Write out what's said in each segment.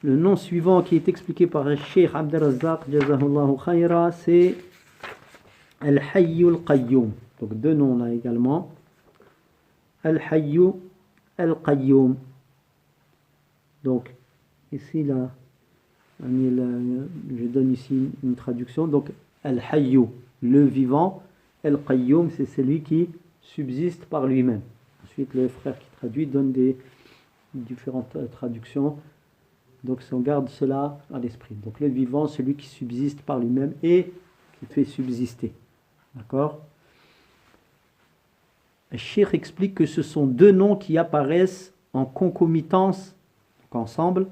Le nom suivant qui est expliqué par le Cheikh Abdelrazaq, Jazahullahu Khayra, c'est Al-Hayyu Al-Qayyum. Donc deux noms là également. Al-Hayyu Al-Qayyum. Donc ici là, je donne ici une traduction. Donc Al-Hayyu, le vivant. Al-Qayyum, c'est celui qui subsiste par lui-même. Ensuite, le frère qui traduit donne des différentes traductions. Donc, on garde cela à l'esprit. Donc, le vivant, celui qui subsiste par lui-même et qui fait subsister. D'accord ? Le Cheikh explique que ce sont deux noms qui apparaissent en concomitance, donc ensemble,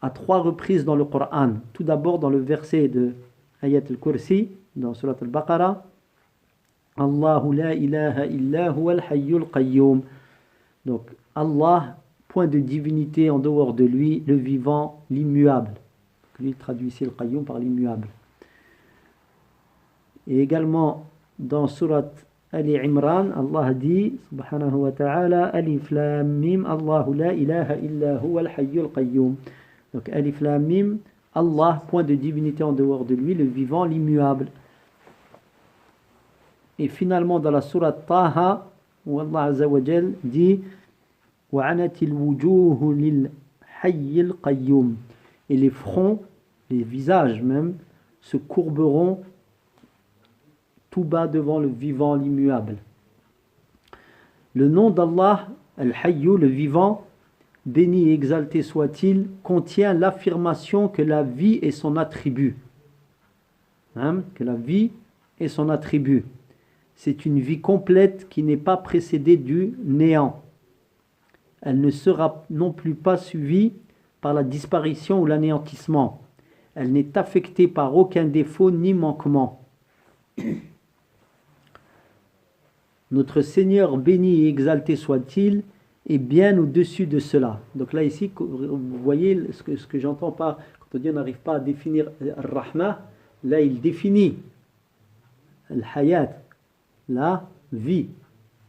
à 3 reprises dans le Coran. Tout d'abord dans le verset de Ayat al-Kursi, dans Surat al-Baqarah. Allahu la ilaha illa huwa al-hayyul qayyum. Donc, Allah, point de divinité en dehors de lui, le vivant, l'immuable. Lui traduit ici le qayyum par l'immuable. Et également, dans Surat Ali Imran, Allah dit, subhanahu wa ta'ala, Alif Lam Mim, Allahu la ilaha illa huwa al-hayyul qayyum. Donc, Alif Lam Mim, Allah, point de divinité en dehors de lui, le vivant, l'immuable. Et finalement, dans la sourate Taha, où Allah Azza wa Jal dit وَعَنَتِ الْوُجُوهُ لِلْحَيِّ الْقَيُّومِ. Et les fronts, les visages même, se courberont tout bas devant le vivant, l'immuable. Le nom d'Allah, Al-Hayyu, le vivant, béni et exalté soit-il, contient l'affirmation que la vie est son attribut. Que la vie est son attribut. C'est une vie complète qui n'est pas précédée du néant. Elle ne sera non plus pas suivie par la disparition ou l'anéantissement. Elle n'est affectée par aucun défaut ni manquement. Notre Seigneur béni et exalté soit-il est bien au-dessus de cela. Donc là ici, vous voyez ce que j'entends par, quand on dit on n'arrive pas à définir Ar-Rahma, là il définit Al-Hayat, la vie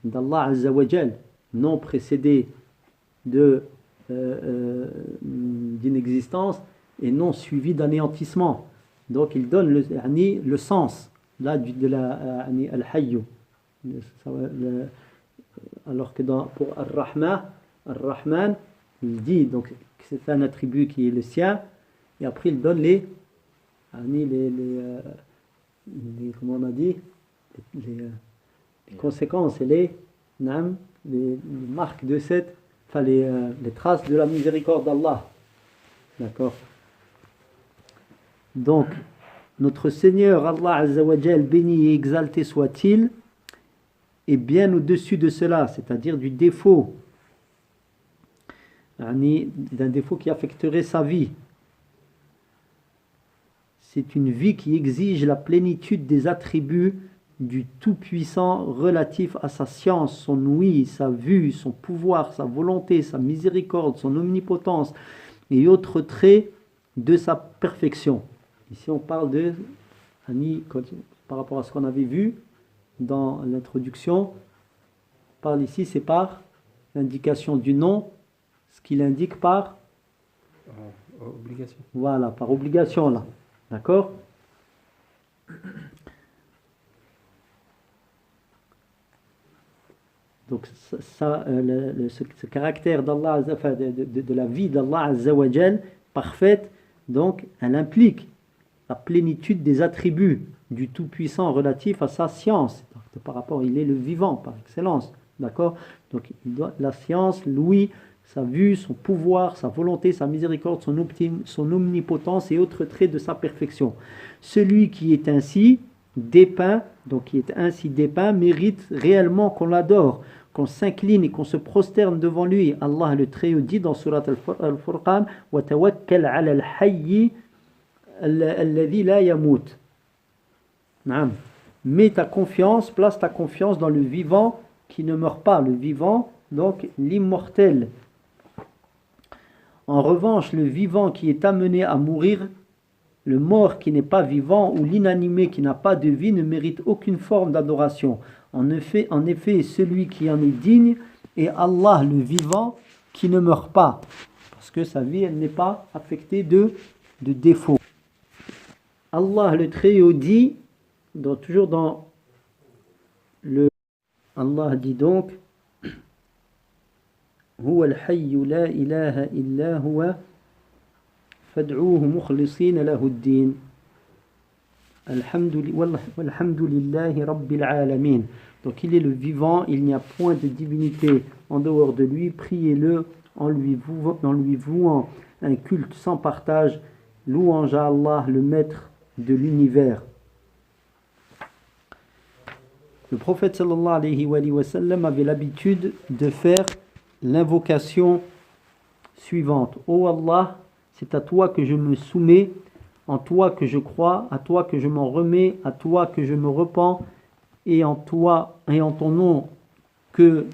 d'Allah Azza wa Jal, non précédée d'inexistence et non suivie d'anéantissement. Donc il donne le sens là de la Al-Hayyu. Alors que pour Ar-Rahman, il dit donc que c'est un attribut qui est le sien, et après il donne les comment on a dit, les conséquences et les marques de cette, enfin les traces de la miséricorde d'Allah. D'accord. Donc notre Seigneur Allah Azza wa Jal, béni et exalté soit-il, est bien au-dessus de cela, c'est-à-dire du défaut, d'un défaut qui affecterait sa vie. C'est une vie qui exige la plénitude des attributs du Tout-Puissant relatifs à sa science, son ouïe, sa vue, son pouvoir, sa volonté, sa miséricorde, son omnipotence et autres traits de sa perfection. Ici on parle de, par rapport à ce qu'on avait vu dans l'introduction, on parle ici, c'est par l'indication du nom, ce qu'il indique par obligation. Voilà, par obligation là. D'accord? Donc ce caractère d'Allah, enfin, de la vie d'Allah Azza wa Jal, parfaite, donc elle implique la plénitude des attributs du Tout-Puissant relatifs à sa science. Donc, par rapport, il est le vivant par excellence. D'accord? Donc il doit la science, l'ouïe, sa vue, son pouvoir, sa volonté, sa miséricorde, son omnipotence et autres traits de sa perfection. Celui qui est ainsi dépeint, mérite réellement qu'on l'adore, qu'on s'incline et qu'on se prosterne devant lui. Allah le Très-Haut dit dans Surat Al-Furqan wa tawakkal 'ala al-hayy alladhi la yamut. Mets ta confiance, place ta confiance dans le vivant qui ne meurt pas, le vivant, donc l'immortel. En revanche, le vivant qui est amené à mourir, le mort qui n'est pas vivant ou l'inanimé qui n'a pas de vie ne mérite aucune forme d'adoration. En effet, celui qui en est digne est Allah le vivant qui ne meurt pas. parce que sa vie, elle n'est pas affectée de défauts. Allah le Très-Haut dit, toujours dans le... Allah dit donc, هو الحي لا إله إلا هو فادعوه مخلصين له الدين والحمد لله رب العالمين. Donc il est le vivant, il n'y a point de divinité en dehors de lui, priez-le en lui vouant un culte sans partage, louange à Allah, le maître de l'univers. Le prophète sallallahu alayhi wa sallam avait l'habitude de faire l'invocation suivante. Ô Allah, c'est à toi que je me soumets, en toi que je crois, à toi que je m'en remets, à toi que je me repens, et en toi et en ton nom que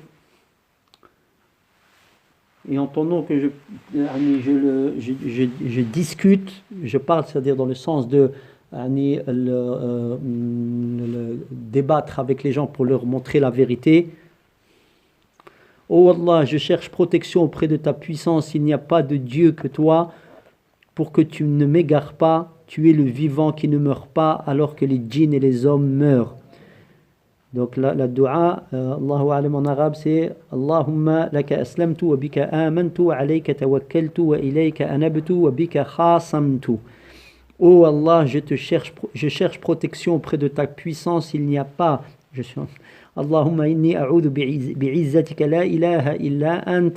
je discute, je parle, c'est-à-dire dans le sens de débattre avec les gens pour leur montrer la vérité. Ô Allah, je cherche protection auprès de ta puissance, il n'y a pas de Dieu que toi, pour que tu ne m'égares pas, tu es le vivant qui ne meurt pas alors que les djinns et les hommes meurent. Donc la dua, Allahu a'lam en arabe, c'est Allahumma laka aslamtu wa bika amantu wa alayka tawakkaltu wa ilayka anabtu wa bika khasamtu. Ô Allah, je cherche protection auprès de ta puissance, il n'y a pas, Allahumma inni a'udhu bi'izzatika la ilaha illa ant,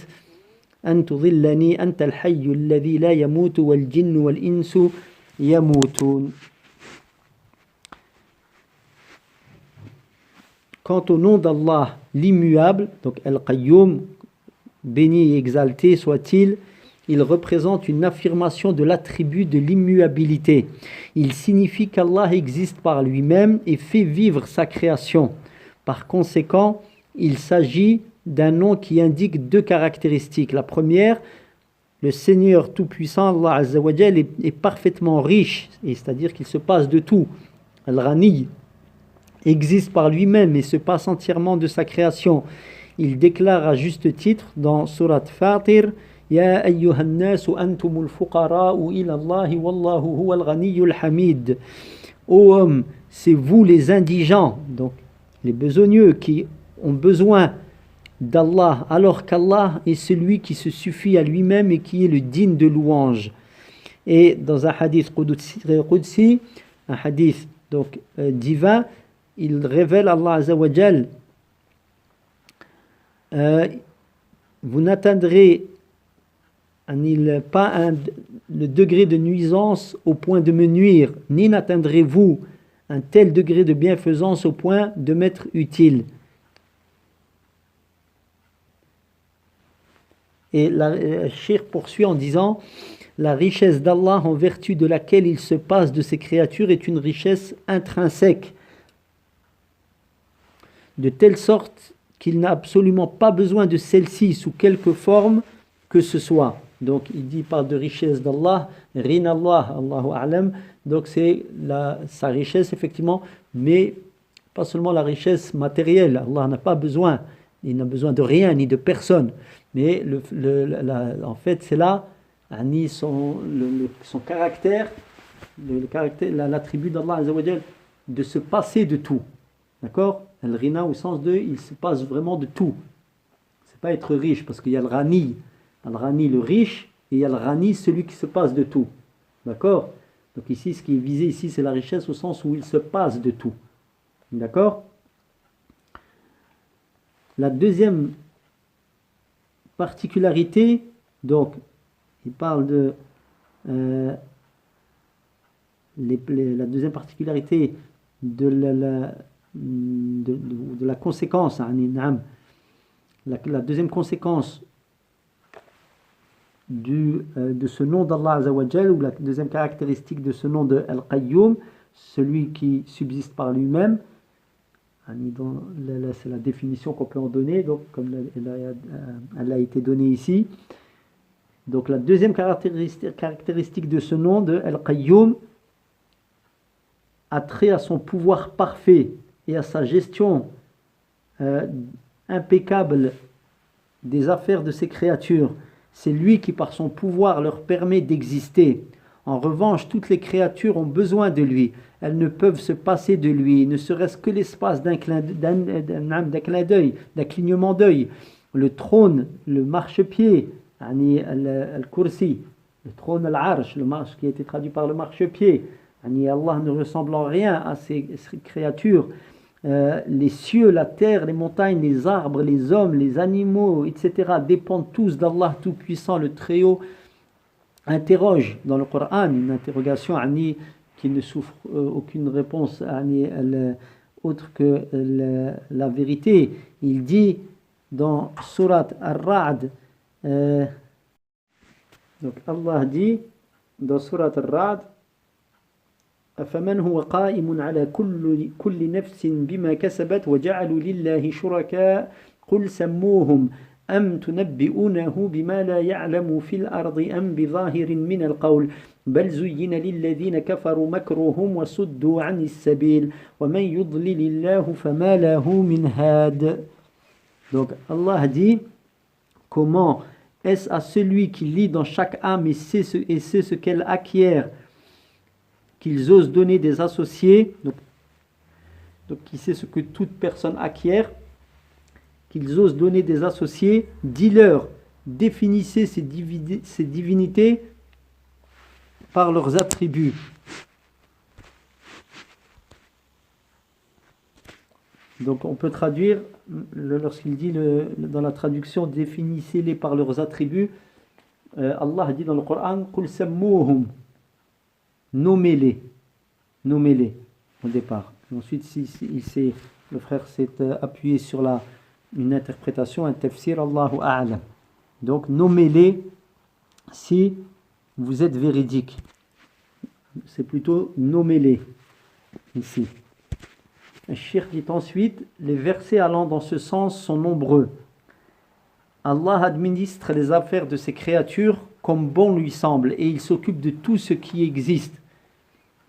an tudhillani anta al-hayyu alladhi la yamutu wal jinnu wal insu yamutun. Quant au nom d'Allah, l'immuable, donc Al-Qayyum, béni et exalté soit-il, il représente une affirmation de l'attribut de l'immuabilité. Il signifie qu'Allah existe par lui-même et fait vivre sa création. Par conséquent, il s'agit d'un nom qui indique deux caractéristiques. La première, le Seigneur Tout-Puissant, Allah Azza wa Jal, est parfaitement riche, c'est-à-dire qu'il se passe de tout. Al-Ghani existe par lui-même et se passe entièrement de sa création. Il déclare à juste titre dans Surat Fatir, Ya ayyuhan nasu antumul fuqara'u ila Allahi wallahu huwal ghaniyyul hamid. Ô hommes, c'est vous les indigents, donc les besogneux qui ont besoin d'Allah, alors qu'Allah est celui qui se suffit à lui-même et qui est le digne de louange. Et dans un hadith qudsi, un hadith donc divin, il révèle Allah Azza wa Jal, vous n'atteindrez pas le degré de nuisance au point de me nuire, ni n'atteindrez-vous un tel degré de bienfaisance au point de m'être utile. Et le cheikh poursuit en disant, la richesse d'Allah en vertu de laquelle il se passe de ses créatures est une richesse intrinsèque, de telle sorte qu'il n'a absolument pas besoin de celle-ci sous quelque forme que ce soit. Donc il parle de richesse d'Allah, rinallah, Allahu a'lam, donc c'est sa richesse effectivement, mais pas seulement la richesse matérielle. Allah n'a pas besoin, il n'a besoin de rien ni de personne, mais en fait c'est là son caractère, l'attribut d'Allah Azza wa Jal de se passer de tout. D'accord? Al-Rina au sens de il se passe vraiment de tout. C'est pas être riche, parce qu'il y a le Rani, le riche, et il y a le Rani, celui qui se passe de tout. D'accord? Donc ici, ce qui est visé ici, c'est la richesse au sens où il se passe de tout. D'accord? La deuxième particularité, donc, il parle de la deuxième particularité de la conséquence, la deuxième conséquence de ce nom d'Allah Azza wa Jal, ou la deuxième caractéristique de ce nom de Al-Qayyum, celui qui subsiste par lui-même. C'est la définition qu'on peut en donner, donc comme elle a été donnée ici. Donc la deuxième caractéristique de ce nom de Al-Qayyum a trait à son pouvoir parfait et à sa gestion impeccable des affaires de ses créatures. C'est lui qui par son pouvoir leur permet d'exister. En revanche, toutes les créatures ont besoin de lui. Elles ne peuvent se passer de lui, ne serait-ce que l'espace d'un clin d'œil, d'un clignement d'œil. Le trône, le marchepied, al-kursi, le trône al-arsh, le marche qui a été traduit par le marchepied. Allah ne ressemble en rien à ces créatures. Les cieux, la terre, les montagnes, les arbres, les hommes, les animaux, etc. dépendent tous d'Allah Tout-Puissant, le Très-Haut. Interroge dans le Coran une interrogation qui ne souffre aucune réponse autre que la vérité. Il dit dans Surat Ar-Ra'd, donc Allah dit dans Surat Ar-Ra'd, أفمن هو قائم على كل نفس بما كسبت وجعلوا لله شركاء قل سموهم أم تنبئونه بما لا يعلم في الأرض أم بظاهر من القول بل زين للذين كفروا مكرهم وصدوا عن السبيل ومن يضلل الله فما له من هاد. Donc Allah dit, comment est-ce à celui qui lit dans chaque âme et sait ce qu'elle acquiert, qu'ils osent donner des associés, donc qui sait ce que toute personne acquiert, qu'ils osent donner des associés, dis-leur, définissez ces divinités par leurs attributs. Donc on peut traduire, lorsqu'il dit dans la traduction, définissez-les par leurs attributs, Allah dit dans le Coran, قُلْ سَمُّوهُمْ, nommez-les au départ. Et ensuite, le frère s'est appuyé sur une interprétation, un tafsir, Allahu A'lam. Donc, nommez-les si vous êtes véridique. C'est plutôt nommez-les ici. Le Cheikh dit ensuite, les versets allant dans ce sens sont nombreux. Allah administre les affaires de ses créatures comme bon lui semble et il s'occupe de tout ce qui existe.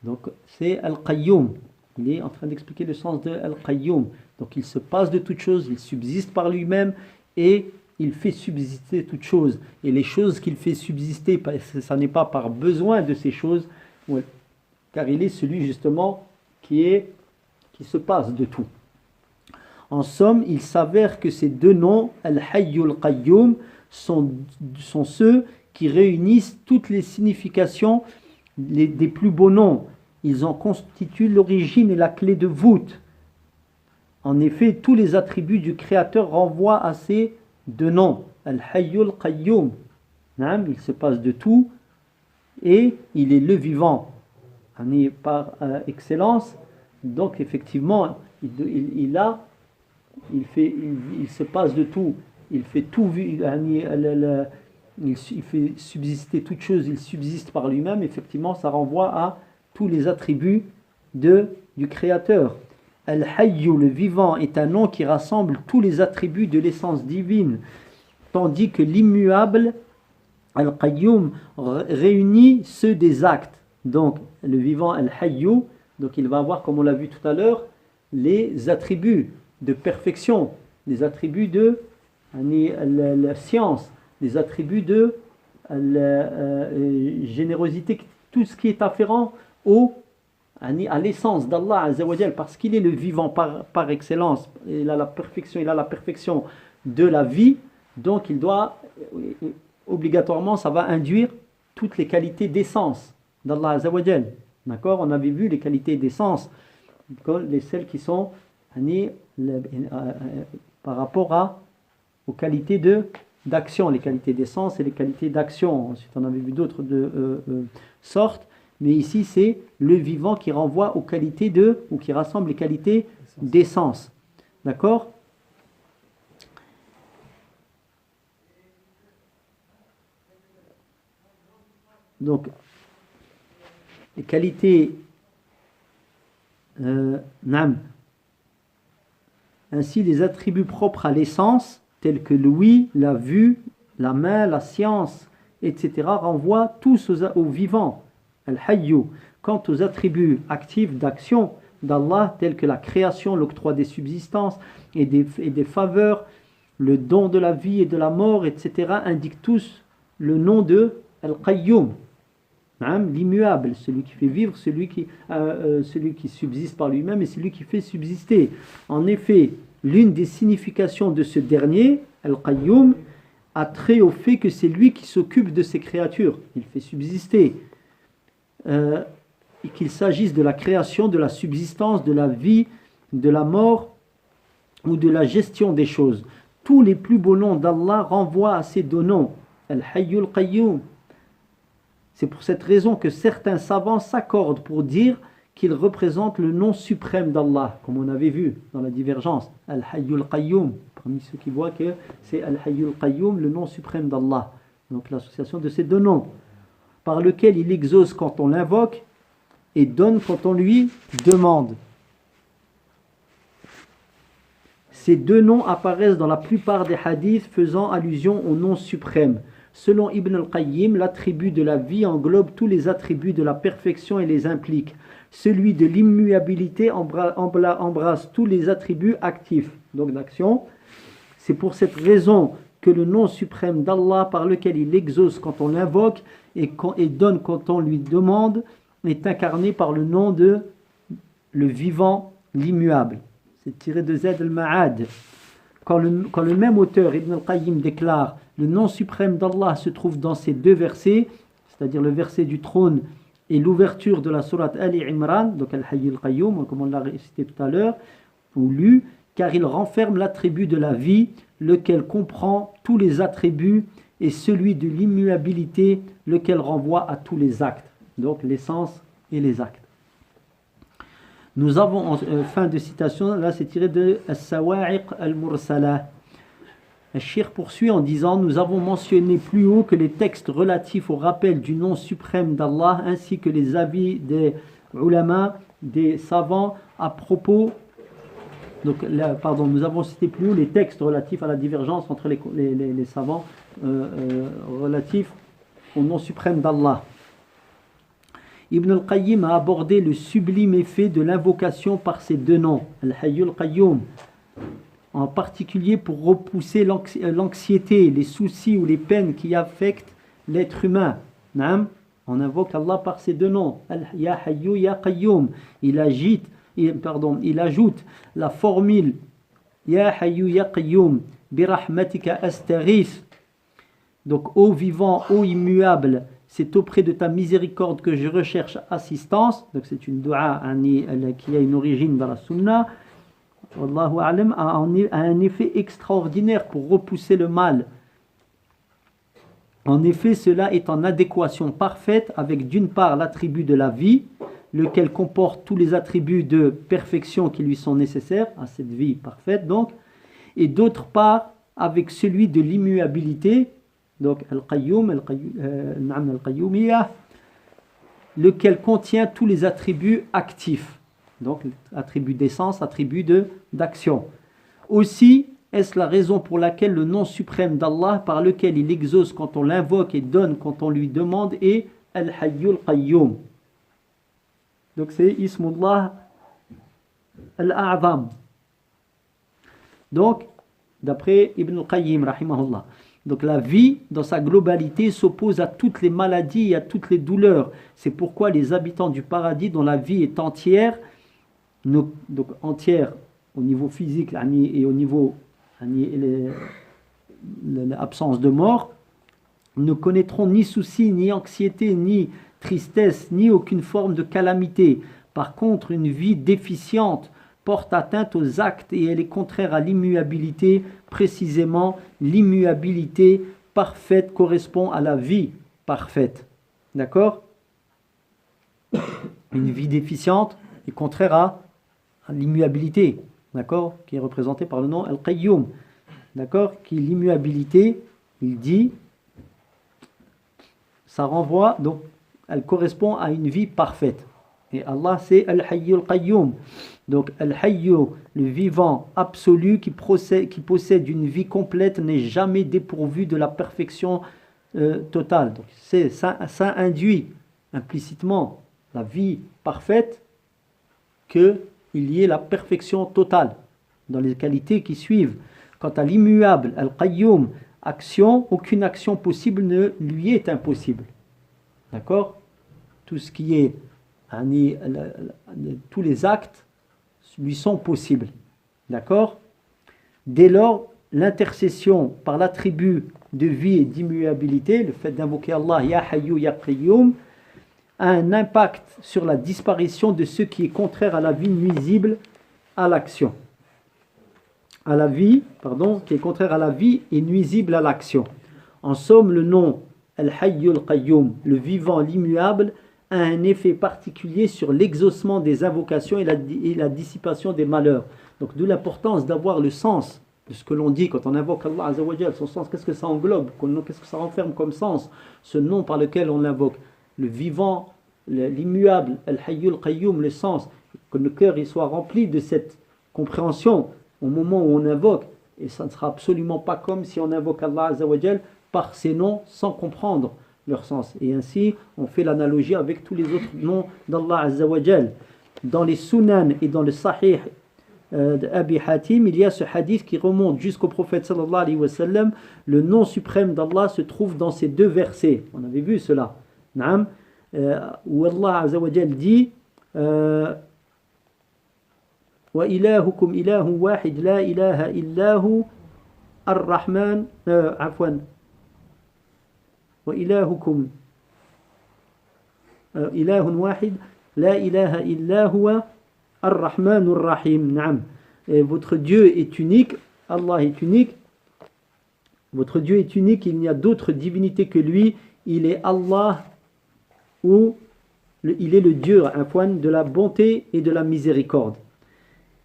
Donc c'est Al-Qayyum. Il est en train d'expliquer le sens de Al-Qayyum. Donc il se passe de toutes choses, il subsiste par lui-même et il fait subsister toutes choses. Et les choses qu'il fait subsister, ça n'est pas par besoin de ces choses, car il est celui justement qui se passe de tout. En somme, il s'avère que ces deux noms, Al-Hayyul Qayyum, sont ceux qui réunissent toutes les significations des plus beaux noms. Ils en constituent l'origine et la clé de voûte. En effet, tous les attributs du Créateur renvoient à ces deux noms. Al-Hayyul Qayyum. Il se passe de tout et il est le vivant. Par excellence. Donc effectivement, il se passe de tout. Il fait tout. Il fait subsister toute chose, il subsiste par lui-même. Effectivement, ça renvoie à tous les attributs du Créateur. Al-Hayyu, le vivant, est un nom qui rassemble tous les attributs de l'essence divine, tandis que l'immuable, Al-Qayyum, réunit ceux des actes. Donc, le vivant, Al-Hayyu, donc il va avoir, comme on l'a vu tout à l'heure, les attributs de perfection, les attributs de la science, les attributs de générosité, tout ce qui est afférent à l'essence d'Allah Azzawajal, parce qu'il est le vivant par excellence. Il a la perfection de la vie, donc il doit obligatoirement, ça va induire toutes les qualités d'essence d'Allah Azzawajal. D'accord? On avait vu les qualités d'essence, celles qui sont par rapport aux qualités d'action, les qualités d'essence et les qualités d'action. Ensuite, on avait vu d'autres sortes, mais ici, c'est le vivant qui renvoie aux qualités ou qui rassemble les qualités d'essence. D'accord? Donc, les qualités ainsi les attributs propres à l'essence, tels que l'ouïe, la vue, la main, la science, etc., renvoient tous aux vivants, Al-Hayyu. Quant aux attributs actifs d'action d'Allah, tels que la création, l'octroi des subsistances et des faveurs, le don de la vie et de la mort, etc., indiquent tous le nom de Al-Qayyum, l'immuable, celui qui fait vivre, celui qui subsiste par lui-même et celui qui fait subsister. En effet, l'une des significations de ce dernier, Al-Qayyum, a trait au fait que c'est lui qui s'occupe de ses créatures, il fait subsister. Et qu'il s'agisse de la création, de la subsistance, de la vie, de la mort ou de la gestion des choses. Tous les plus beaux noms d'Allah renvoient à ces deux noms, Al-Hayyul Qayyum. C'est pour cette raison que certains savants s'accordent pour dire qu'il représente le nom suprême d'Allah, comme on avait vu dans la divergence, Al-Hayyul Qayyum, parmi ceux qui voient que c'est Al-Hayyul Qayyum, le nom suprême d'Allah. Donc l'association de ces deux noms, par lequel il exauce quand on l'invoque et donne quand on lui demande. Ces deux noms apparaissent dans la plupart des hadiths faisant allusion au nom suprême. Selon Ibn al-Qayyim, l'attribut de la vie englobe tous les attributs de la perfection et les implique. Celui de l'immuabilité embrasse tous les attributs actifs, donc d'action. C'est pour cette raison que le nom suprême d'Allah, par lequel il exauce quand on l'invoque et donne quand on lui demande, est incarné par le nom de le vivant, l'immuable. C'est tiré de Zayd al-Ma'ad. Quand le même auteur, Ibn al-Qayyim, déclare le nom suprême d'Allah se trouve dans ces deux versets, c'est-à-dire le verset du trône et l'ouverture de la sourate Ali Imran, donc Al-Hayy al-Qayyum, comme on l'a cité tout à l'heure, ou lu, car il renferme l'attribut de la vie, lequel comprend tous les attributs, et celui de l'immuabilité, lequel renvoie à tous les actes, donc l'essence et les actes. Nous avons, fin de citation, là c'est tiré de As-Sawa'iq al-Mursala. Al-Shir poursuit en disant: nous avons mentionné plus haut que les textes relatifs au rappel du nom suprême d'Allah ainsi que les avis des ulama, des savants à propos. Donc, nous avons cité plus haut les textes relatifs à la divergence entre les savants relatifs au nom suprême d'Allah. Ibn al-Qayyim a abordé le sublime effet de l'invocation par ces deux noms, Al-Hayyul Qayyum, en particulier pour repousser l'anxiété, les soucis ou les peines qui affectent l'être humain. On invoque Allah par ces deux noms, Ya Hayyu Ya Qayyum. Il ajoute la formule Ya Hayyu Ya Qayyum Birahmatika Astaghith. Donc, ô vivant, ô immuable, c'est auprès de ta miséricorde que je recherche assistance. Donc c'est une dua qui a une origine dans la sunna. Wallahu a'lam, a un effet extraordinaire pour repousser le mal. En effet, cela est en adéquation parfaite avec d'une part l'attribut de la vie, lequel comporte tous les attributs de perfection qui lui sont nécessaires à cette vie parfaite donc, et d'autre part avec celui de l'immuabilité, donc Al-Qayyumiyya, lequel contient tous les attributs actifs, donc attributs d'essence, attributs d'action. Aussi, est-ce la raison pour laquelle le nom suprême d'Allah, par lequel il exauce quand on l'invoque et donne quand on lui demande, est Al-Hayyul Qayyum. Donc c'est Ismullah Al-A'zam. Donc, d'après Ibn al-Qayyim, rahimahullah. Donc la vie, dans sa globalité, s'oppose à toutes les maladies et à toutes les douleurs. C'est pourquoi les habitants du paradis, dont la vie est entière, donc entière au niveau physique et au niveau l'absence de mort, ne connaîtront ni souci, ni anxiété, ni tristesse, ni aucune forme de calamité. Par contre, une vie déficiente porte atteinte aux actes et elle est contraire à l'immuabilité. Précisément, l'immuabilité parfaite correspond à la vie parfaite. D'accord? Une vie déficiente est contraire à l'immuabilité, d'accord? Qui est représentée par le nom Al-Qayyum. D'accord? Qui est l'immuabilité, il dit, ça renvoie, donc, elle correspond à une vie parfaite. Et Allah, c'est Al-Hayyul Qayyum. Donc, Al-Hayyu, le vivant absolu qui possède une vie complète, n'est jamais dépourvu de la perfection totale. Donc, ça induit implicitement la vie parfaite qu'il y ait la perfection totale dans les qualités qui suivent. Quant à l'immuable, Al-Qayyum, action, aucune action possible ne lui est impossible. D'accord? Tout ce qui est, tous les actes lui sont possibles. D'accord? Dès lors, l'intercession par l'attribut de vie et d'immuabilité, le fait d'invoquer Allah, Ya Hayyu Ya Qayyum, a un impact sur la disparition de ce qui est contraire à la vie nuisible à l'action. À la vie, pardon, qui est contraire à la vie et nuisible à l'action. En somme, le nom Al-Hayyul Qayyum, le vivant, l'immuable, a un effet particulier sur l'exaucement des invocations et la dissipation des malheurs. Donc d'où l'importance d'avoir le sens de ce que l'on dit quand on invoque Allah Azza wa Jal, son sens, qu'est-ce que ça englobe, qu'est-ce que ça renferme comme sens, ce nom par lequel on l'invoque, le vivant, l'immuable, Al-Hayyul Qayyum, le sens, que le cœur il soit rempli de cette compréhension au moment où on invoque, et ça ne sera absolument pas comme si on invoque Allah Azza wa Jal par ces noms sans comprendre leur sens. Et ainsi, on fait l'analogie avec tous les autres noms d'Allah Azza wa Jal. Dans les Sunan et dans le Sahih d'Abi Hatim, il y a ce hadith qui remonte jusqu'au prophète sallallahu alayhi wa sallam. Le nom suprême d'Allah se trouve dans ces deux versets. On avait vu cela. Naam, où Allah Azza wa Jal dit Wa ilahukum ilahu wahid la ilaha illahu ar-Rahman afwan وإلهكم إله واحد لا إله إلا هو الرحمن الرحيم. نعم. Votre Dieu est unique, Allah est unique. Votre Dieu est unique, il n'y a d'autre divinité que lui. Il est Allah ou il est le Dieu de la bonté et de la miséricorde.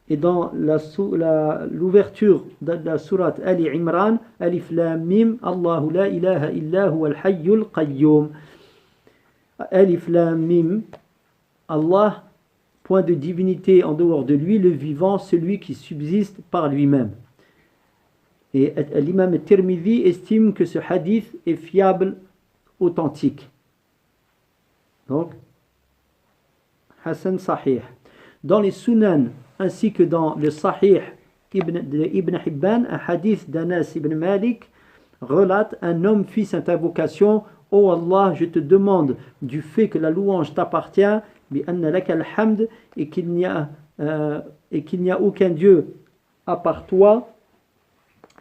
Et dans l'ouverture de la sourate Ali Imran, Alif Lam Mim, Allahu la ilaha illa huwa al-hayyul qayyum. Alif Lam Mim, Allah, point de divinité en dehors de lui, le vivant, celui qui subsiste par lui-même. Et l'imam Tirmidhi estime que ce hadith est fiable, authentique. Donc, Hassan Sahih. Dans les Sunan, ainsi que dans le Sahih Ibn Hibban, un hadith d'Anas ibn Malik relate: un homme fit cette invocation: ô Allah, je te demande du fait que la louange t'appartient, bi anna laka al-hamd, et qu'il n'y a aucun Dieu à part toi,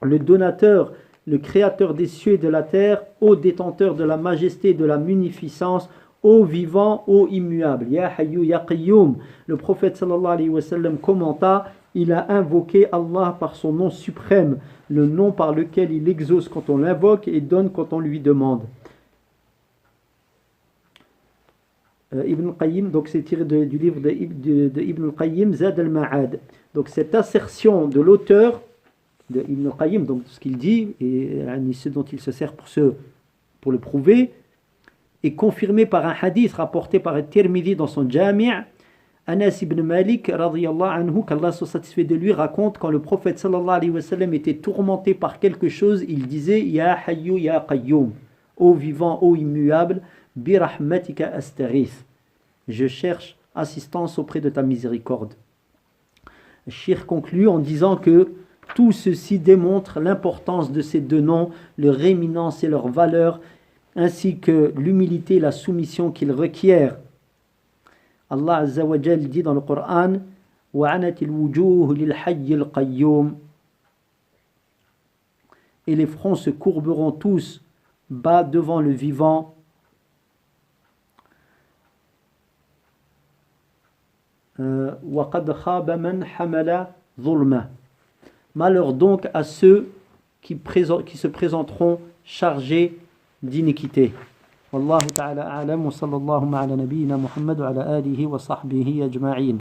le donateur, le créateur des cieux et de la terre, ô détenteur de la majesté et de la munificence, ô vivant, ô immuable, Ya Hayyu Ya Qayyum. Le prophète sallallahu alayhi wa sallam commenta: il a invoqué Allah par son nom suprême, le nom par lequel il exauce quand on l'invoque et donne quand on lui demande. Ibn Qayyim, donc c'est tiré du livre de Ibn Qayyim, Zad al-Ma'ad. Donc cette assertion de l'auteur de Ibn Qayyim, donc ce qu'il dit et ce dont il se sert pour le prouver, est confirmé par un hadith rapporté par Tirmidhi dans son Jami'. Anas ibn Malik, radiyallahu anhu, qu'Allah soit satisfait de lui, raconte quand le prophète sallallahu alayhi wa sallam était tourmenté par quelque chose, il disait: Ya Hayyu Ya Qayyum, ô vivant, ô immuable, bi rahmatika astaghith, je cherche assistance auprès de ta miséricorde. Shir conclut en disant que tout ceci démontre l'importance de ces deux noms, leur éminence et leur valeur, ainsi que l'humilité et la soumission qu'ils requièrent. Allah Azza wa Jal dit dans le Coran: وَعَنَتِ الْوُجُوهُ لِلْحَيِّ الْقَيُّومِ, et les fronts se courberont tous bas devant le vivant. وَقَدْ خَابَ مَنْ حَمَلَ ظُلْمًا. Malheur donc à ceux qui se présenteront chargés d'iniquité. Wallahu ta'ala a'lam wa sallallahu ala nabiyyina Muhammad wa ala alihi wa sahbihi ajma'in.